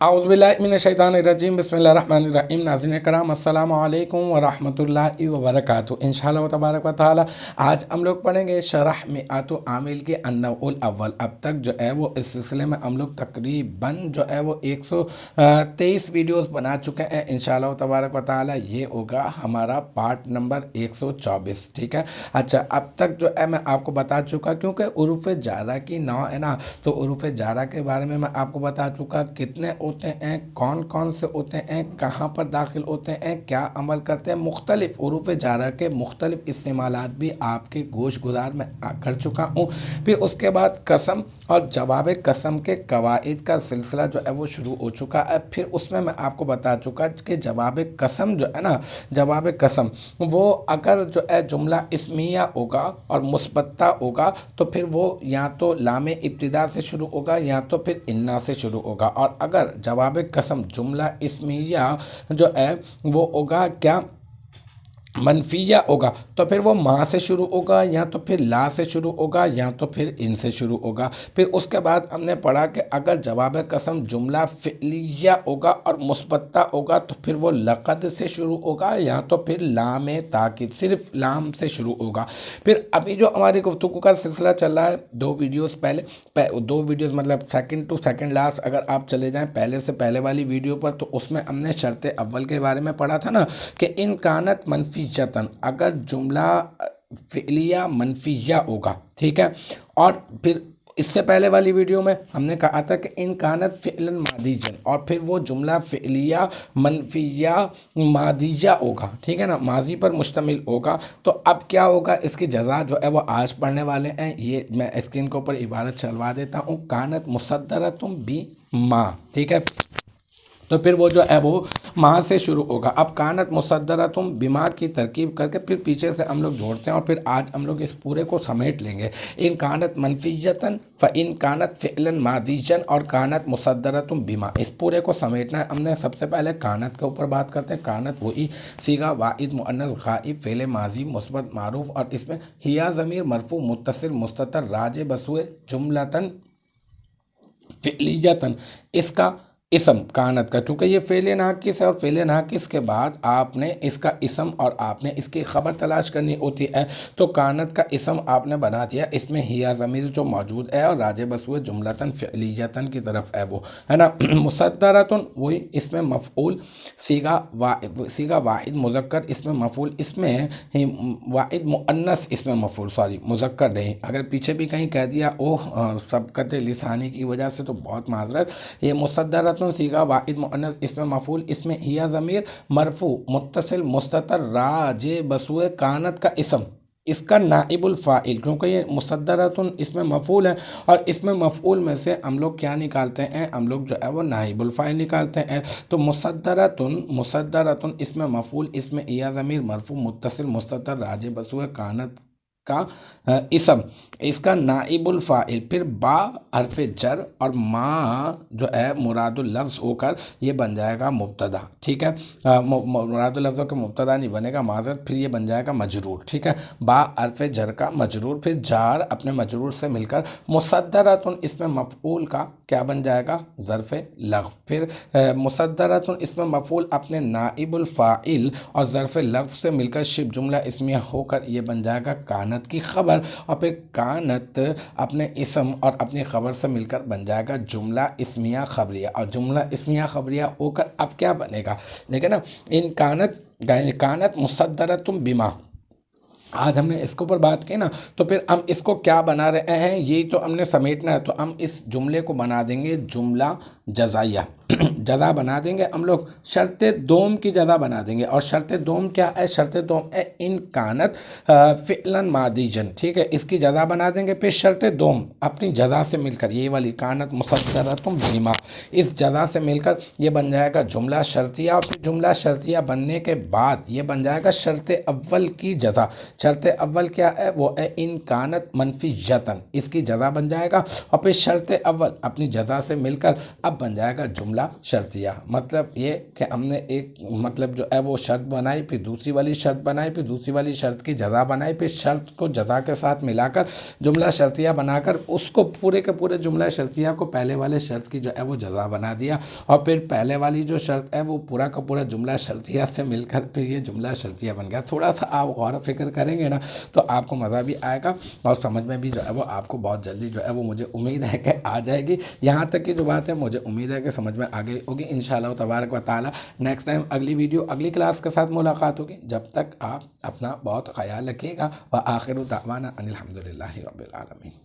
औज़ुबिल्लाहि मिनश्शैतानिर्रजीम बिस्मिल्लाहिर्रहमानिर्रहीम। नाज़रीन कराम अस्सलामु अलैकुम व रहमतुल्लाहि व बरकातुहू। इंशाअल्लाह तबारक व तआला आज हम लोग पढ़ेंगे शरह मिआतु आमिल के अन्नउल अव्वल। अब तक जो है वो इस सिलसिले में हम लोग तकरीबन जो है वो 123 वीडियोस बना चुके हैं। इंशाअल्लाह तबारक व तआला ये होगा हमारा पार्ट नंबर 124। ठीक है। अच्छा, अब तक जो है मैं आपको बता चुका, क्योंकि उरूफ जारा की नाव है ना, तो उरूफ जारा के बारे में मैं आपको बता चुका कितने होते हैं, कौन कौन से होते हैं, कहाँ पर दाखिल होते हैं, क्या अमल करते हैं। मुख्तलिफ उरूफ जारा के मुख्तलिफ इस्तेमालात भी आपके गोश गुजार में कर चुका हूँ। फिर उसके बाद कसम और जवाब कसम के कवाइद का सिलसिला जो है वो शुरू हो चुका है। फिर उसमें मैं आपको बता चुका कि जवाब कसम जो है ना, जवाब कसम वो अगर जो है जुमला इस्मिया होगा और मुस्बत्ता होगा तो फिर वो या तो लामे इब्तिदा से शुरू होगा या तो फिर इन्ना से शुरू होगा। और अगर जवाब कसम जुमला इस्मिया जो है वो होगा क्या, मनफिया होगा, तो फिर वो माँ से शुरू होगा या तो फिर ला से शुरू होगा या तो फिर इन से शुरू होगा। फिर उसके बाद हमने पढ़ा कि अगर जवाब कसम जुमला फ़िलिया होगा और मुस्बत्ता होगा तो फिर वो लक़द से शुरू होगा या तो फिर लाम ताकीद, सिर्फ लाम से शुरू होगा। फिर अभी जो हमारी गुफ्तगू का सिलसिला चल रहा है, दो वीडियोस मतलब सेकंड टू सेकंड लास्ट अगर आप चले जाएं पहले से पहले वाली वीडियो पर, तो उसमें हमने शर्त अव्वल के बारे में पढ़ा था ना कि इन कानत मनफी जतन, अगर जुमला फ़िलिया मनफिया होगा। ठीक है। और फिर इससे पहले वाली वीडियो में हमने कहा था कि इन कानत फ़िलन मादीजन, और फिर वो जुमला फ़िलिया मनफिया मादिया होगा। ठीक है ना, माजी पर मुश्तमिल होगा। तो अब क्या होगा, इसकी जज़ा जो है वो आज पढ़ने वाले हैं। ये मैं स्क्रीन के ऊपर इबारत चलवा देता हूँ, कानत मुसद्दरतुम बी माँ। ठीक है। तो फिर वो जो है वो माँ से शुरू होगा। अब कानत मुसद्दरतुम बिमा की तरकीब करके फिर पीछे से हम लोग जोड़ते हैं और फिर आज हम लोग इस पूरे को समेट लेंगे। इन कानत मनफियतन फ इन कानत फ़िलन मादीजन और कानत मुसद्दरतुम बिमा, इस पूरे को समेटना है हमने। सबसे पहले कानत के ऊपर बात करते हैं। कानत वही सीगा वाइद मुअन्नस गाइब फ़ेल माजी मुस्बत मारूफ, और इसमें हिया ज़मीर मरफू मुत्तसिल मुस्ततर राजे बसुए जुमलतन फ़िलियतन, इसका इसम कानत का, क्योंकि ये फ़ेल नाकिस है और फ़ेल नाकिस के बाद आपने इसका इसम और आपने इसकी ख़बर तलाश करनी होती है। तो कानत का इसम आपने बना दिया, इसमें हिया ज़मीर जो मौजूद है और राजे बसुए जुमलतन फ़िलियतन की तरफ है वो, है ना। मुसद्दरतुन वही इसमें मफ़ऊल सीगा वाहिद मुज़क्कर, इसमें मफ़ऊल, इसमें वाहिद मुअन्नस, इसमें मफ़ऊल, सॉरी मुज़क्कर नहीं, अगर पीछे भी कहीं कह दिया ओह सबकत लिसानी की वजह से तो बहुत माजरत। ये मुसद्दरतुन सीगा वाहिद मुअन्नस, इसमें मफ़ऊल, इसमें हिया ज़मीर मरफू मुत्तसिल मुस्ततर राजे बसुए कानत का इसम, इसका नाइबुल फ़ाइल, क्योंकि ये मुसद्दरतुन इसमें मफ़ऊल है और इसमें मफ़ऊल में से हम लोग क्या निकालते हैं, हम लोग जो है वो नाइबुल फ़ाइल निकालते हैं। तो मुसद्दरतुन इसमें मफ़ऊल, इसमें हिया ज़मीर मरफू मुत्तसिल मुस्ततर राजे बसुए कानत का इसम, इसका नाइबुल फ़ाइल। फिर बा हरफ जर और माँ जो है मुरादुल लफ्ज़ होकर ये बन जाएगा मुब्तदा। ठीक है। मुरादुल लफ्ज़ होकर मुब्तदा नहीं बनेगा, माज़रत, फिर ये बन जाएगा मजरूर। ठीक है। बा हरफ जर का मजरूर, फिर जार अपने मजरूर से मिलकर मुसद्दरतुन इसमें मफ़ऊल का क्या बन जाएगा, ज़र्फ़ लग़्व। फिर मुसद्दरतुन इसमें मफ़ऊल अपने नाइबुल फ़ाइल और ज़र्फ़ लग़्व से मिलकर शिब जुमला इसमिया होकर ये बन जाएगा कानत की ख़बर, और फिर कानत अपने इसम और अपनी ख़बर से मिलकर बन जाएगा जुमला इस्मिया ख़बरिया, और जुमला इस्मिया ख़बरिया होकर अब क्या बनेगा, देखिए ना, इन कानत मुसद्दरतुम बिमा, आज हमने इसके ऊपर बात की ना, तो फिर हम इसको क्या बना रहे हैं, यही तो हमने समेटना है। तो हम इस जुमले को बना देंगे जुमला जज़ाइया। جزا بنا دیں گے ہم لوگ شرط دوم کی جزا بنا دیں گے. اور شرط دوم کیا ہے؟ شرط دوم ہے ان کانت فعلاً ماضیًا. ٹھیک ہے، اس کی جزا بنا دیں گے. پھر شرط دوم اپنی جزا سے مل کر، یہ والی کانت مصدرۃ بما، اس جزا سے مل کر یہ بن جائے گا جملہ شرطیہ. اور پھر جملہ شرطیہ بننے کے بعد یہ بن جائے گا شرط اول کی جزا. شرط اول کیا ہے؟ وہ ہے ان کانت منفیۃً، اس کی جزا بن جائے گا. اور پھر شرط اول اپنی جزا سے مل کر اب بن جائے گا جملہ شرطیہ. مطلب یہ کہ ہم نے ایک مطلب جو ہے وہ شرط بنائی، پھر دوسری والی شرط بنائی، پھر دوسری والی شرط کی جزا بنائی، پھر شرط کو جزا کے ساتھ ملا کر جملہ شرطیہ بنا کر اس کو پورے کے پورے جملہ شرطیہ کو پہلے والے شرط کی جو ہے وہ جزا بنا دیا. اور پھر پہلے والی جو شرط ہے وہ پورا کا پورا جملہ شرطیہ سے مل کر پھر یہ جملہ شرطیہ بن گیا. تھوڑا سا آپ غور و فکر کریں گے نا تو آپ کو مزہ بھی آئے گا اور سمجھ میں بھی جو ہے وہ آپ کو بہت جلدی جو ہے وہ مجھے امید ہے کہ آ جائے گی. یہاں تک کی جو بات ہے مجھے امید ہے کہ سمجھ میں آ گئی ہوگی انشاءاللہ تبارک و تعالی. نیکسٹ ٹائم اگلی ویڈیو اگلی کلاس کے ساتھ ملاقات ہوگی. جب تک آپ اپنا بہت خیال رکھیے گا. وآخر دعوانا ان الحمدللہ رب العالمین.